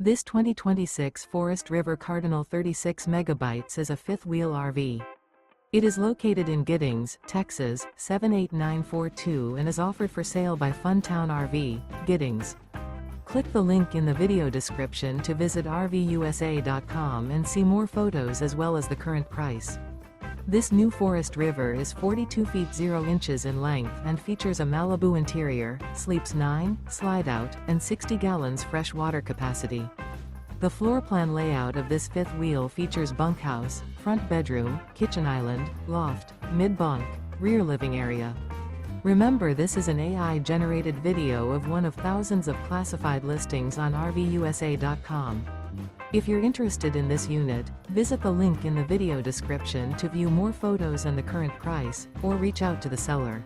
This 2026 Forest River Cardinal 36 megabytes is a fifth-wheel RV. It is located in Giddings, Texas, 78942 and is offered for sale by Funtown RV, Giddings. Click the link in the video description to visit RVUSA.com and see more photos as well as the current price. This new Forest River is 42 feet 0 inches in length and features a MALIBU interior, sleeps 9, slide-out, and 60 gallons fresh water capacity. The floor plan layout of this fifth wheel features bunkhouse, front bedroom, kitchen island, loft, mid-bunk, rear living area. Remember, this is an AI-generated video of one of thousands of classified listings on RVUSA.com. If you're interested in this unit, visit the link in the video description to view more photos and the current price, or reach out to the seller.